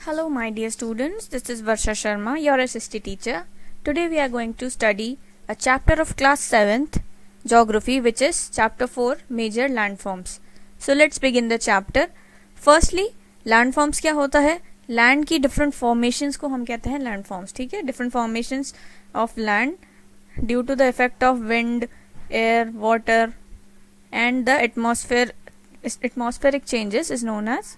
Hello, my dear students. This is Varsha Sharma, your SST teacher. Today we are going to study a chapter of class 7th, Geography, which is chapter 4, Major Landforms. So let's begin the chapter. Firstly, landforms क्या होता है? Land की different formations को हम कहते हैं landforms. ठीक है, different formations of land due to the effect of wind, air, water and the atmospheric changes is known as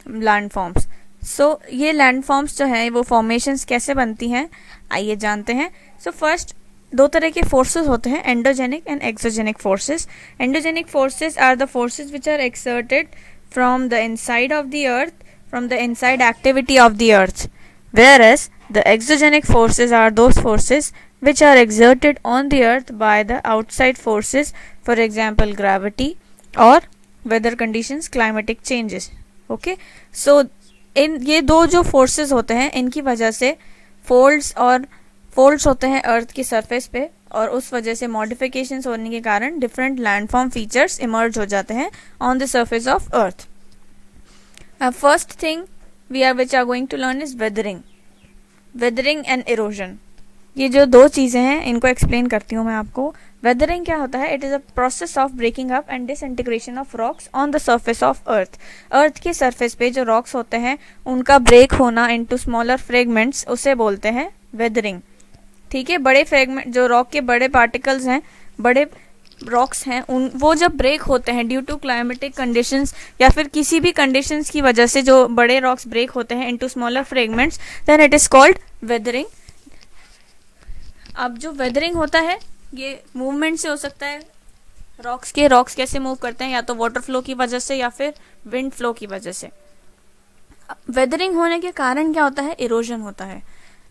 landforms. So ये लैंडफॉर्म्स जो हैं वो फॉर्मेशंस कैसे बनती हैं, आइए जानते हैं. सो फर्स्ट दो तरह के फोर्सेस होते हैं, endogenic and exogenic forces. Endogenic forces are the forces which are exerted from the inside of the earth, from the inside activity of the earth, whereas the exogenic forces are those forces which are exerted on the earth by the outside forces, for example gravity or weather conditions, climatic changes. Okay, so इन ये दो जो forces होते हैं इनकी वजह से folds होते हैं अर्थ की सरफेस पे, और उस वजह से मॉडिफिकेशंस होने के कारण डिफरेंट लैंडफॉर्म फीचर्स इमर्ज हो जाते हैं on the surface of earth. First thing we are going to learn is weathering and erosion. ये जो दो चीज़ें हैं इनको एक्सप्लेन करती हूँ मैं आपको. वेदरिंग क्या होता है? It is a process of breaking up and disintegration of rocks on the surface of earth. Earth के सरफेस पे जो रॉक्स होते हैं उनका ब्रेक होना इनटू स्मॉलर फ्रेगमेंट्स, उसे बोलते हैं वेदरिंग. ठीक है, बड़े फ्रेगमेंट जो रॉक के बड़े पार्टिकल्स हैं, बड़े रॉक्स हैं, उन वो जब ब्रेक होते हैं ड्यू टू क्लाइमेटिक कंडीशंस या फिर किसी भी कंडीशंस की वजह से जो बड़े रॉक्स ब्रेक होते हैं into smaller fragments, then it is called weathering. अब जो वेदरिंग होता है ये मूवमेंट से हो सकता है. रॉक्स कैसे मूव करते हैं? या तो वाटर फ्लो की वजह से या फिर विंड फ्लो की वजह से. वेदरिंग होने के कारण क्या होता है? इरोजन होता है.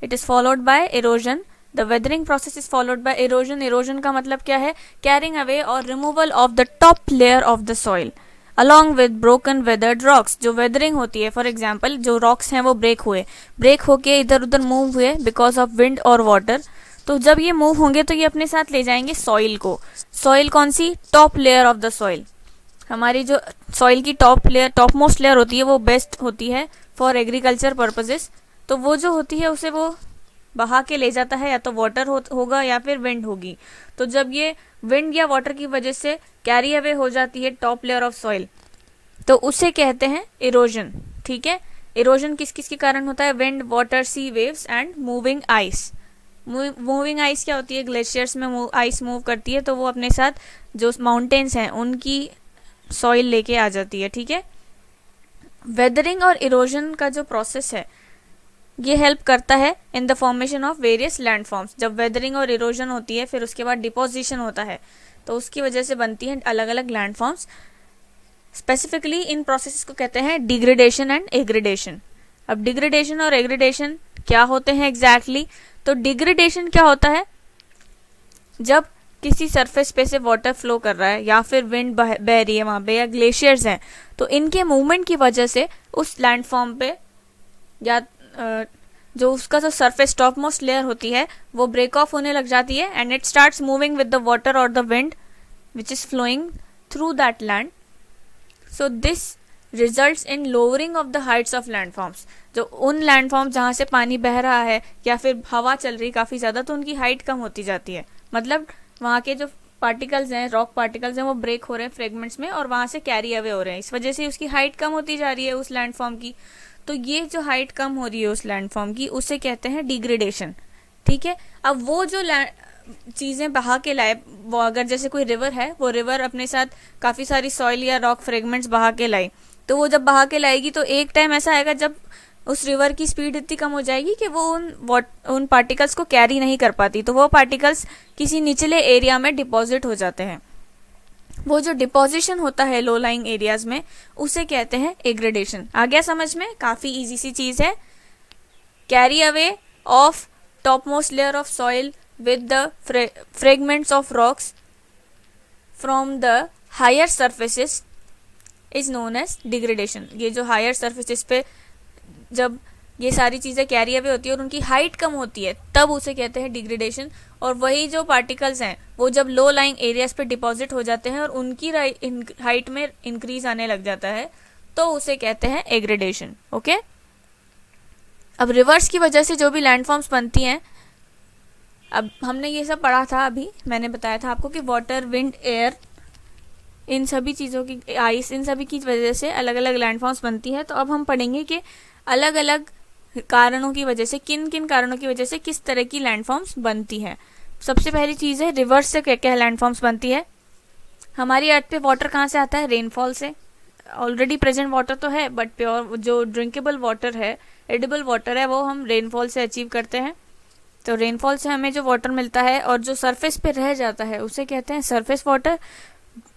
It is followed by erosion. The weathering process is followed by erosion. Erosion का मतलब क्या है? Carrying away or removal of the top layer of the soil along with broken weathered rocks. जो weathering होती है, for example जो rocks हैं वो break होके इधर उधर move हुए because of wind और water. तो जब ये move होंगे तो ये अपने साथ ले जाएंगे soil को. soil कौन सी? top layer of the soil. हमारी जो soil की top most layer होती है वो best होती है for agriculture purposes. तो वो जो होती है उसे वो बहा के ले जाता है, या तो वाटर होगा या फिर विंड होगी. तो जब ये विंड या वाटर की वजह से कैरी अवे हो जाती है टॉप लेयर ऑफ सॉइल, तो उसे कहते हैं इरोजन. ठीक है, इरोजन किस किस के कारण होता है? Wind, water, sea waves and moving ice. Moving ice क्या होती है? ग्लेशियर्स में आइस मूव करती है तो वो अपने साथ जो माउंटेन्स हैं उनकी सॉइल लेके आ जाती है. ठीक है, वेदरिंग और इरोजन का जो प्रोसेस है ये हेल्प करता है in the formation of various landforms. जब वेदरिंग और इरोजन होती है फिर उसके बाद डिपोजिशन होता है, तो उसकी वजह से बनती हैं अलग अलग लैंडफॉर्म्स. स्पेसिफिकली इन प्रोसेस को कहते हैं डिग्रेडेशन एंड एग्रेडेशन. अब डिग्रेडेशन और एग्रेडेशन क्या होते हैं एग्जैक्टली? तो डिग्रेडेशन क्या होता है? जब किसी सरफेस पे से वाटर फ्लो कर रहा है या फिर विंड बह रही है वहां पे, या ग्लेशियर्स हैं, तो इनके मूवमेंट की वजह से उस लैंडफॉर्म पे या जो उसका जो सरफेस टॉप मोस्ट लेयर होती है वो ब्रेक ऑफ होने लग जाती है and it starts moving with the water और the wind which is flowing through that land. So this results in lowering of the heights of landforms. जो उन लैंडफॉर्म जहाँ से पानी बह रहा है या फिर हवा चल रही काफ़ी ज़्यादा, तो उनकी हाइट कम होती जाती है. मतलब वहाँ के जो पार्टिकल्स हैं, रॉक पार्टिकल्स हैं, वो ब्रेक हो रहे हैं फ्रेगमेंट्स में और वहाँ से कैरी अवे हो रहे हैं. इस वजह से उसकी हाइट कम होती जा रही है उस लैंडफॉर्म की. तो ये जो हाइट कम हो रही है उस लैंडफॉर्म की, उसे कहते हैं डिग्रेडेशन. ठीक है, अब वो जो चीज़ें बहा के लाए, वो अगर जैसे कोई रिवर है, वो रिवर अपने साथ काफ़ी सारी सॉइल या रॉक फ्रेगमेंट्स बहा के लाई, तो वो जब बहा के लाएगी तो एक टाइम ऐसा आएगा जब उस रिवर की स्पीड इतनी कम हो जाएगी कि वो उन पार्टिकल्स को कैरी नहीं कर पाती, तो वो पार्टिकल्स किसी निचले एरिया में डिपॉजिट हो जाते हैं. वो जो डिपोजिशन होता है लो लाइंग एरियाज में उसे कहते हैं एग्रेडेशन. आ गया समझ में? काफी इजी सी चीज है. Carry away of top most layer of soil with the fragments of rocks from the higher surfaces is known as degradation. ये जो हायर सरफेसेस पे जब ये सारी चीज़ें कैरी अवे होती है और उनकी हाइट कम होती है तब उसे कहते हैं डिग्रेडेशन. और वही जो पार्टिकल्स हैं वो जब लो लाइंग एरियाज पे डिपॉजिट हो जाते हैं और उनकी हाइट में इंक्रीज आने लग जाता है तो उसे कहते हैं एग्रेडेशन. ओके, अब रिवर्स की वजह से जो भी लैंडफॉर्म्स बनती हैं, अब हमने ये सब पढ़ा था, अभी मैंने बताया था आपको कि वाटर, विंड, एयर, इन सभी चीज़ों की, आइस, इन सभी की वजह से अलग अलग लैंडफॉर्म्स बनती है। तो अब हम पढ़ेंगे कि अलग अलग कारणों की वजह से, किन किन कारणों की वजह से किस तरह की लैंडफॉर्म्स बनती है। सबसे पहली चीज़ है रिवर्स से क्या क्या लैंडफॉर्म्स बनती है। हमारी अर्थ पे वाटर कहाँ से आता है? रेनफॉल से। ऑलरेडी प्रेजेंट वाटर तो है, बट प्योर जो ड्रिंकेबल वाटर है, एडिबल वाटर है, वो हम रेनफॉल से अचीव करते हैं। तो रेनफॉल से हमें जो वाटर मिलता है और जो सरफेस पे रह जाता है उसे कहते हैं सरफेस वाटर।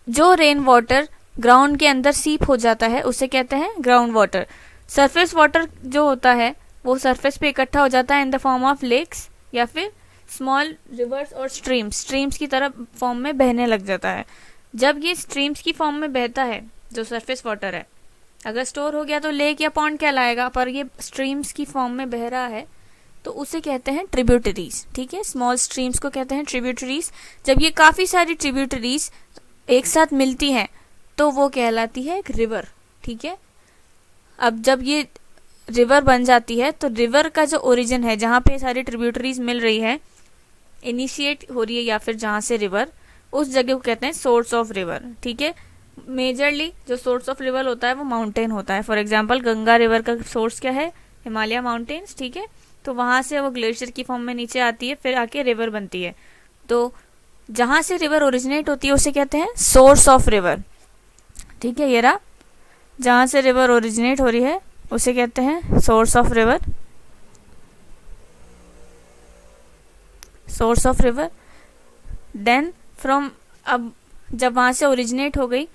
जो रेन वाटर ग्राउंड के अंदर सीप हो जाता है उसे कहते हैं ग्राउंड वाटर। सरफेस वाटर जो होता है वो सरफेस पे इकट्ठा हो जाता है in the form of lakes या फिर स्मॉल रिवर्स और स्ट्रीम्स की तरह फॉर्म में बहने लग जाता है। जब ये स्ट्रीम्स की फॉर्म में बहता है, जो सरफेस वाटर है, अगर स्टोर हो गया तो लेक या पॉन्ड कहलाएगा, पर ये स्ट्रीम्स की फॉर्म में बह रहा है तो उसे कहते हैं ट्रिब्यूटरीज। ठीक है, स्मॉल स्ट्रीम्स को कहते हैं ट्रिब्यूटरीज। जब ये काफ़ी सारी ट्रिब्यूटरीज एक साथ मिलती हैं तो वो कहलाती है एक रिवर। ठीक है, अब जब ये रिवर बन जाती है तो रिवर का जो ओरिजिन है, जहाँ पे सारी ट्रिब्यूटरीज मिल रही है, इनिशिएट हो रही है या फिर जहाँ से रिवर, उस जगह को कहते हैं सोर्स ऑफ रिवर। ठीक है, मेजरली जो सोर्स ऑफ रिवर होता है वो माउंटेन होता है। फॉर एग्जांपल गंगा रिवर का सोर्स क्या है? हिमालय माउंटेन्स। ठीक है, तो वहाँ से वो ग्लेशियर की फॉर्म में नीचे आती है, फिर आके रिवर बनती है। तो जहाँ से रिवर ओरिजिनेट होती है उसे कहते हैं सोर्स ऑफ रिवर। ठीक है, ये रहा, जहाँ से रिवर ओरिजिनेट हो रही है उसे कहते हैं source of river. Source of river. Then from, अब जब वहाँ से ओरिजिनेट हो गई,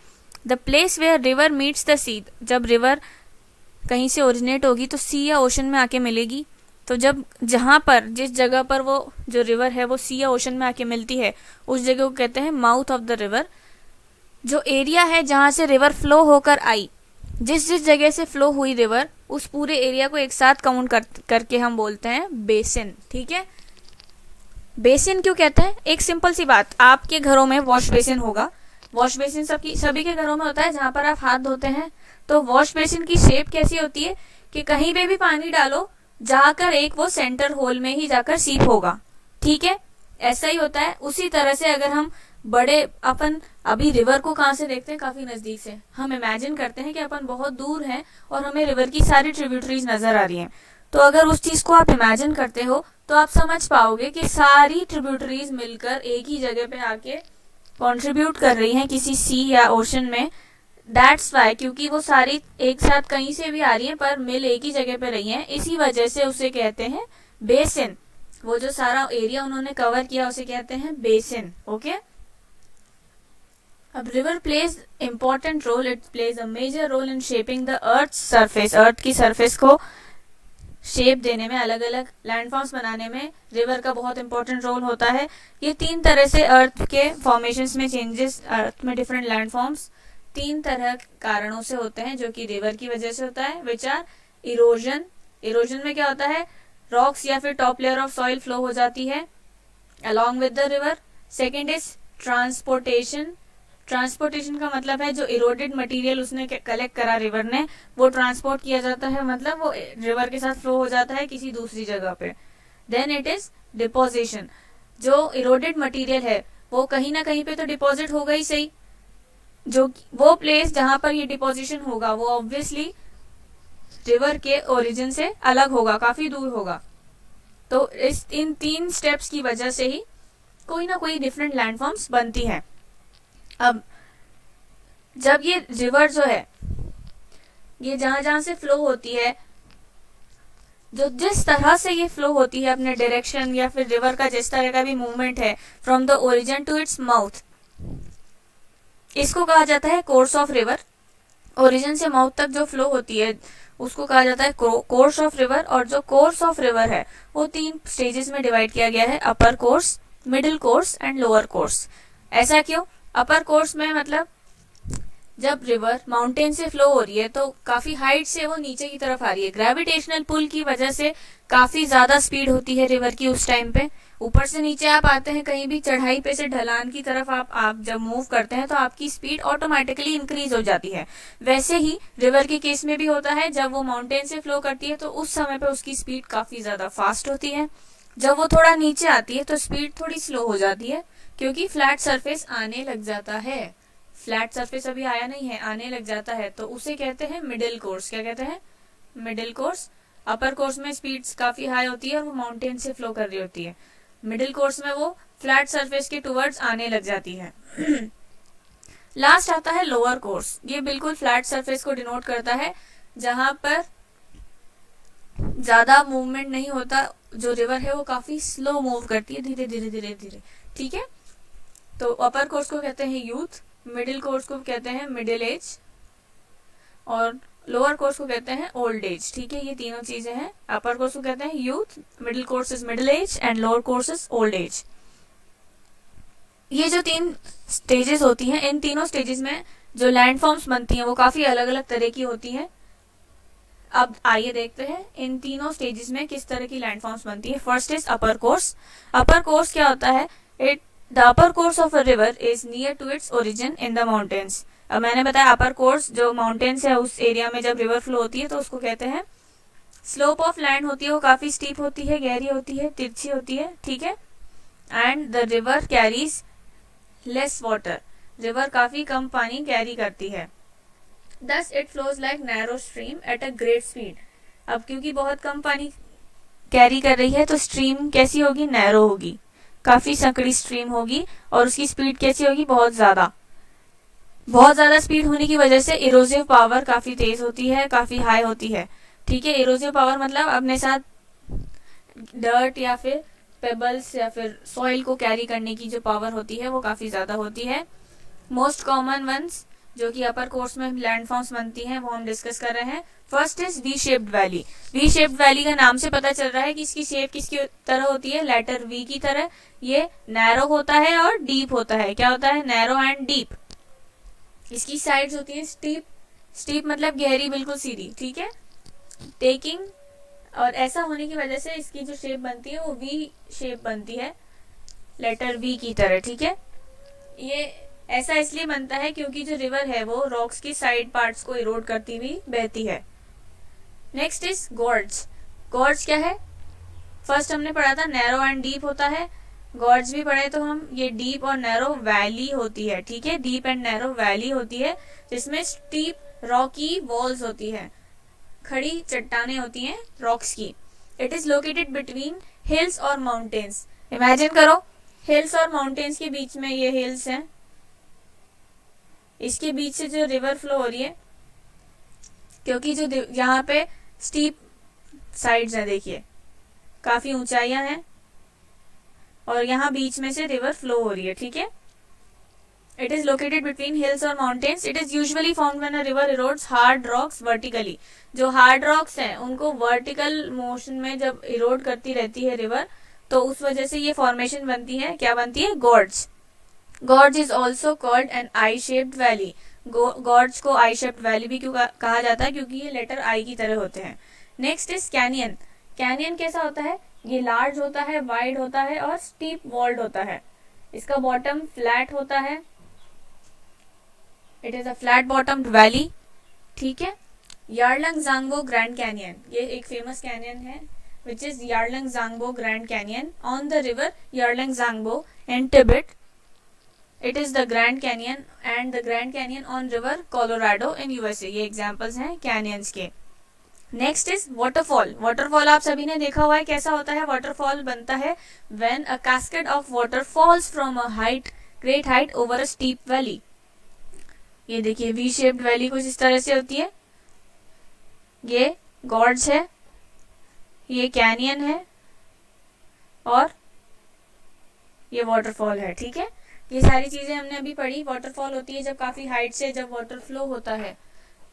the place where river meets the sea, जब रिवर कहीं से ओरिजिनेट होगी तो सी या ओशन में आके मिलेगी। तो जब जहाँ पर, जिस जगह पर वो जो रिवर है वो सी या ओशन में आके मिलती है, उस जगह को कहते हैं माउथ ऑफ द रिवर। जो एरिया है जहाँ से रिवर फ्लो होकर आई, जिस जिस जगह से फ्लो हुई रिवर, उस पूरे एरिया को एक साथ काउंट करके हम बोलते हैं बेसिन। ठीक है, बेसिन क्यों कहते हैं? एक सिंपल सी बात, आपके घरों में वॉश बेसिन होगा। वॉश बेसिन सभी के घरों में होता है, जहाँ पर आप हाथ धोते हैं। तो वॉश बेसिन की शेप कैसी होती है कि कहीं पे भी पानी डालो, जाकर एक वो सेंटर होल में ही जाकर सीप होगा। ठीक है, ऐसा ही होता है। उसी तरह से अगर हम बड़े, अपन अभी रिवर को कहाँ से देखते हैं? काफी नजदीक से। हम इमेजिन करते हैं कि अपन बहुत दूर हैं और हमें रिवर की सारी ट्रिब्यूटरीज नजर आ रही हैं। तो अगर उस चीज को आप इमेजिन करते हो तो आप समझ पाओगे कि सारी ट्रिब्यूटरीज मिलकर एक ही जगह पे आके कंट्रीब्यूट कर रही हैं किसी सी या ओशन में। दैट्स वाई, क्योंकि वो सारी एक साथ कहीं से भी आ रही हैं पर मिल एक ही जगह पे रही हैं, इसी वजह से उसे कहते हैं बेसिन। वो जो सारा एरिया उन्होंने कवर किया उसे कहते हैं बेसिन। ओके, अब river plays important role, it plays a major role in shaping the earth surface. Earth की सरफेस को शेप देने में, अलग अलग लैंडफॉर्म्स बनाने में रिवर का बहुत इंपॉर्टेंट रोल होता है। ये तीन तरह से अर्थ के फॉर्मेशंस में चेंजेस, अर्थ में डिफरेंट लैंडफॉर्म्स तीन तरह कारणों से होते हैं, जो कि रिवर की वजह से होता है, विच आर इरोजन। इरोजन में क्या होता है? रॉक्स या फिर top layer of soil flow हो जाती है along with the river. Second is transportation. Transportation का मतलब है जो इरोडेड मटेरियल उसने कलेक्ट करा रिवर ने, वो ट्रांसपोर्ट किया जाता है, मतलब वो रिवर के साथ फ्लो हो जाता है किसी दूसरी जगह पे। Then it is deposition. जो इरोडेड मटेरियल है वो कहीं ना कहीं पे तो डिपॉजिट होगा ही सही, जो वो प्लेस जहां पर ये डिपोजिशन होगा वो ऑब्वियसली रिवर के ओरिजिन से अलग होगा, काफी दूर होगा। तो इन तीन स्टेप्स की वजह से ही कोई ना कोई डिफरेंट लैंडफॉर्म्स बनती है। अब जब ये रिवर जो है, ये जहां जहां से फ्लो होती है, जो जिस तरह से ये फ्लो होती है अपने डायरेक्शन या फिर रिवर का जिस तरह का भी मूवमेंट है from the origin to its mouth, इसको कहा जाता है कोर्स ऑफ रिवर। ओरिजिन से माउथ तक जो फ्लो होती है उसको कहा जाता है कोर्स ऑफ रिवर। और जो कोर्स ऑफ रिवर है वो तीन स्टेजेस में डिवाइड किया गया है, upper course, middle course and lower course. ऐसा क्यों? अपर कोर्स में मतलब जब रिवर माउंटेन से फ्लो हो रही है तो काफी हाइट से वो नीचे की तरफ आ रही है, ग्रेविटेशनल पुल की वजह से काफी ज्यादा स्पीड होती है रिवर की उस टाइम पे। ऊपर से नीचे आप आते हैं कहीं भी चढ़ाई पे से ढलान की तरफ आप जब मूव करते हैं तो आपकी स्पीड ऑटोमेटिकली इंक्रीज हो जाती है। वैसे ही रिवर के केस में भी होता है, जब वो माउंटेन से फ्लो करती है तो उस समय पे उसकी स्पीड काफी ज्यादा फास्ट होती है। जब वो थोड़ा नीचे आती है तो स्पीड थोड़ी स्लो हो जाती है, क्योंकि फ्लैट सरफेस आने लग जाता है। फ्लैट सरफेस अभी आया नहीं है, आने लग जाता है, तो उसे कहते हैं मिडिल कोर्स। क्या कहते हैं? Middle course. अपर कोर्स में स्पीड्स काफी हाई होती है और वो माउंटेन से फ्लो कर रही होती है। मिडिल कोर्स में वो फ्लैट सरफेस के टुवर्ड्स आने लग जाती है। लास्ट आता है लोअर कोर्स। ये बिल्कुल फ्लैट सरफेस को डिनोट करता है, जहां पर ज्यादा मूवमेंट नहीं होता। जो रिवर है वो काफी स्लो मूव करती है, धीरे धीरे धीरे धीरे। ठीक है, तो अपर कोर्स को कहते हैं यूथ, मिडिल कोर्स को कहते हैं मिडिल एज, और लोअर कोर्स को कहते हैं ओल्ड एज। ठीक है, ये तीनों चीजें हैं। अपर कोर्स को कहते हैं youth, middle course is middle age and lower course is old age. ये जो 3 स्टेजेस होती हैं, इन तीनों स्टेजेस में जो लैंडफॉर्म्स बनती हैं वो काफी अलग अलग तरह की होती हैं। अब आइए देखते हैं इन तीनों स्टेजेस में किस तरह की लैंडफॉर्म्स बनती है। First is upper course. Upper course क्या होता है? The upper course of a river is near to its origin in the mountains. अब मैंने बताया अपर कोर्स जो माउंटेन्स है उस एरिया में जब रिवर फ्लो होती है तो उसको कहते हैं। स्लोप ऑफ लैंड होती है वो काफी स्टीप होती है, गहरी होती है, तिरछी होती है। ठीक है, and the river carries less water. River काफी कम पानी कैरी करती है। Thus it flows like narrow stream at a great speed. अब क्योंकि बहुत कम पानी कैरी कर रही है तो स्ट्रीम कैसी होगी? नैरो होगी, काफी संकड़ी स्ट्रीम होगी, और उसकी स्पीड कैसी होगी? बहुत ज्यादा स्पीड होने की वजह से इरोसिव पावर काफी तेज होती है, काफी हाई होती है। ठीक है, इरोसिव पावर मतलब अपने साथ डर्ट या फिर पेबल्स या फिर सॉइल को कैरी करने की जो पावर होती है वो काफी ज्यादा होती है। मोस्ट कॉमन वंस जो कि अपर कोर्स में लैंडफॉर्म्स बनती हैं वो हम डिस्कस कर रहे हैं। First is V shaped valley. V shaped valley का नाम से पता चल रहा है कि इसकी शेप किसकी तरह होती है? लेटर वी की तरह। ये नैरो होता है और डीप होता है। क्या होता है? Narrow and deep. इसकी साइड्स होती है स्टीप। स्टीप मतलब गहरी, बिल्कुल सीधी। ठीक है, टेकिंग, और ऐसा होने की वजह से इसकी जो शेप बनती है वो वी शेप बनती है, लेटर वी की तरह। ठीक है, ये ऐसा इसलिए बनता है क्योंकि जो रिवर है वो रॉक्स की साइड पार्ट्स को इरोड करती हुई बहती है। Next is gorge. गॉर्ज क्या है? फर्स्ट हमने पढ़ा था नैरो एंड डीप होता है, गॉर्ज भी पढ़े तो हम। ये डीप और नैरो वैली होती है। ठीक है, डीप एंड नैरो वैली होती है जिसमें स्टीप रॉकी वॉल्स होती है, खड़ी चट्टाने होती हैं रॉक्स की। It is located between hills और माउंटेन्स। इमेजिन करो हिल्स और माउंटेन्स के बीच में ये हिल्स हैं, इसके बीच से जो रिवर फ्लो हो रही है, क्योंकि जो यहाँ पे स्टीप साइड्स हैं, देखिए काफी ऊंचाइयां हैं, और यहाँ बीच में से रिवर फ्लो हो रही है। ठीक है, it is located between hills और mountains. It is usually found when a river erodes hard rocks vertically. जो हार्ड रॉक्स हैं उनको वर्टिकल मोशन में जब इरोड करती रहती है रिवर, तो उस वजह से ये फॉर्मेशन बनती है। क्या बनती है? Gorge. Gorge is also called an I shaped valley. Gorge को आई शेप्ड वैली भी क्यों कहा जाता है? क्योंकि ये लेटर आई की तरह होते हैं। Next is canyon. कैनियन कैसा होता है? ये लार्ज होता है, वाइड होता है और स्टीप वॉल्ड होता है। इसका बॉटम फ्लैट होता है। It is a flat बॉटम्ड valley. ठीक है, यार्लंग ज़ांगबो ग्रैंड कैनियन, ये एक फेमस कैनियन है which is Yarlung Zangbo Grand Canyon on the river Yarlung Zangbo in Tibet. It is the Grand Canyon and the Grand Canyon on river Colorado in USA. ये examples हैं canyons के। Next is waterfall. Waterfall आप सभी ने देखा हुआ है कैसा होता है? waterfall बनता है when a cascade of water falls from a great height over a steep valley. ये देखिए V shaped valley कुछ इस तरह से होती है। ये gorge है, ये कैनियन है, और ये वाटरफॉल है। ठीक है, ये सारी चीजें हमने अभी पढ़ी। वाटरफॉल होती है जब काफी हाइट से जब वाटर फ्लो होता है,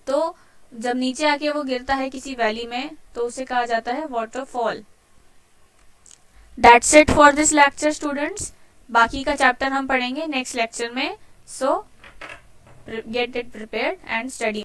तो जब नीचे आके वो गिरता है किसी वैली में तो उसे कहा जाता है waterfall. That's it for this lecture students. बाकी का चैप्टर हम पढ़ेंगे नेक्स्ट लेक्चर में। सो get it prepared and study.